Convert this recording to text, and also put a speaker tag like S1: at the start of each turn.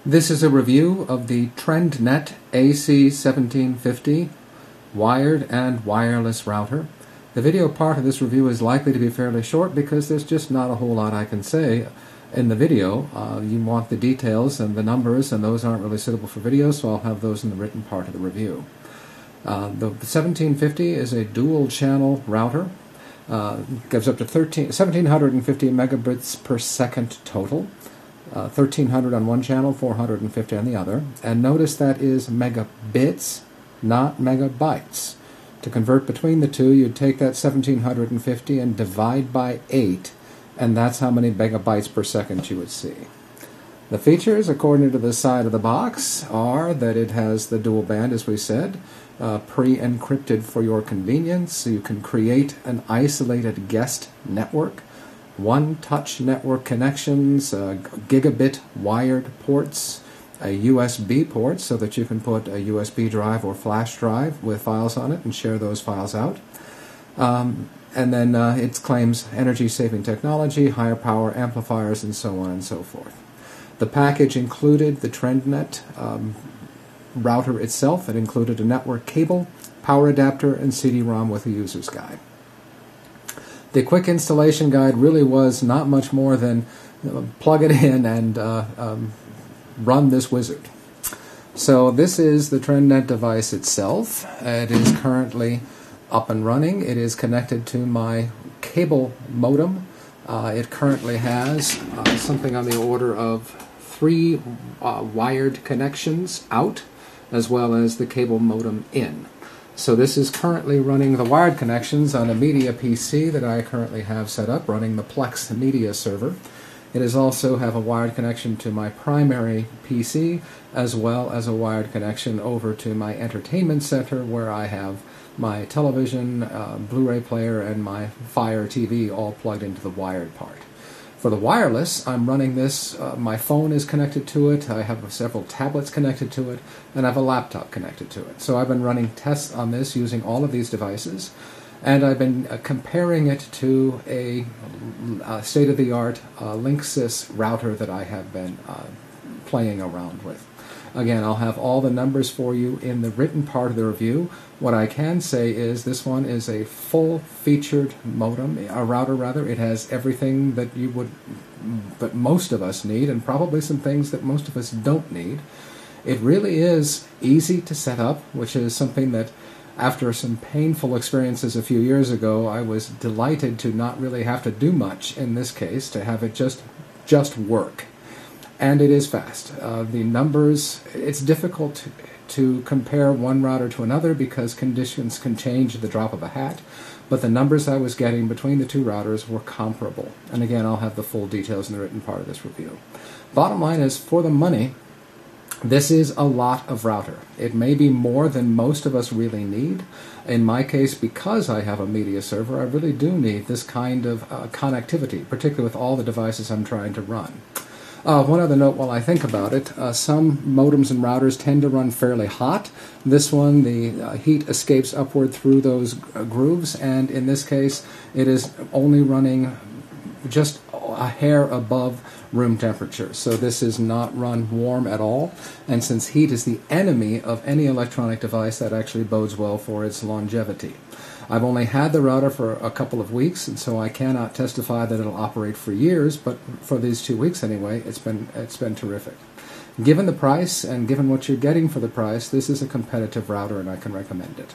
S1: This is a review of the TRENDnet AC1750 wired and wireless router. The video part of this review is likely to be fairly short because there's just not a whole lot I can say in the video. You want the details and the numbers, and those aren't really suitable for video, so I'll have those in the written part of the review. The 1750 is a dual channel router. Gives up to 1750 megabits per second total. 1300 on one channel, 450 on the other. And notice that is megabits, not megabytes. To convert between the two, you'd take that 1750 and divide by 8, and that's how many megabytes per second you would see. The features, according to the side of the box, are that it has the dual band, as we said, pre-encrypted for your convenience, so you can create an isolated guest network, one-touch network connections, gigabit wired ports, a USB port so that you can put a USB drive or flash drive with files on it and share those files out. And then it claims energy-saving technology, higher power amplifiers, and so on and so forth. The package included the TRENDnet router itself. It included a network cable, power adapter, and CD-ROM with a user's guide. The quick installation guide really was not much more than plug it in and run this wizard. So this is the TRENDnet device itself. It is currently up and running. It is connected to my cable modem. It currently has something on the order of 3 wired connections out, as well as the cable modem in. So this is currently running the wired connections on a media PC that I currently have set up, running the Plex media server. It is also have a wired connection to my primary PC, as well as a wired connection over to my entertainment center, where I have my television, Blu-ray player, and my Fire TV all plugged into the wired part. For the wireless, I'm running this, my phone is connected to it, I have several tablets connected to it, and I have a laptop connected to it. So I've been running tests on this using all of these devices, and I've been comparing it to a state-of-the-art Linksys router that I have been playing around with. Again, I'll have all the numbers for you in the written part of the review. What I can say is this one is a full-featured modem, a router rather. It has everything that that most of us need, and probably some things that most of us don't need. It really is easy to set up, which is something that after some painful experiences a few years ago, I was delighted to not really have to do much in this case, to have it just work. And it is fast. The numbers, it's difficult to compare one router to another because conditions can change at the drop of a hat, but the numbers I was getting between the two routers were comparable. And again, I'll have the full details in the written part of this review. Bottom line is, for the money, this is a lot of router. It may be more than most of us really need. In my case, because I have a media server, I really do need this kind of connectivity, particularly with all the devices I'm trying to run. One other note while I think about it, some modems and routers tend to run fairly hot. This one, the heat escapes upward through those grooves, and in this case, it is only running just a hair above room temperature. So this is not run warm at all, and since heat is the enemy of any electronic device, that actually bodes well for its longevity. I've only had the router for a couple of weeks, and so I cannot testify that it'll operate for years, but for these 2 weeks anyway, it's been terrific. Given the price and given what you're getting for the price, this is a competitive router and I can recommend it.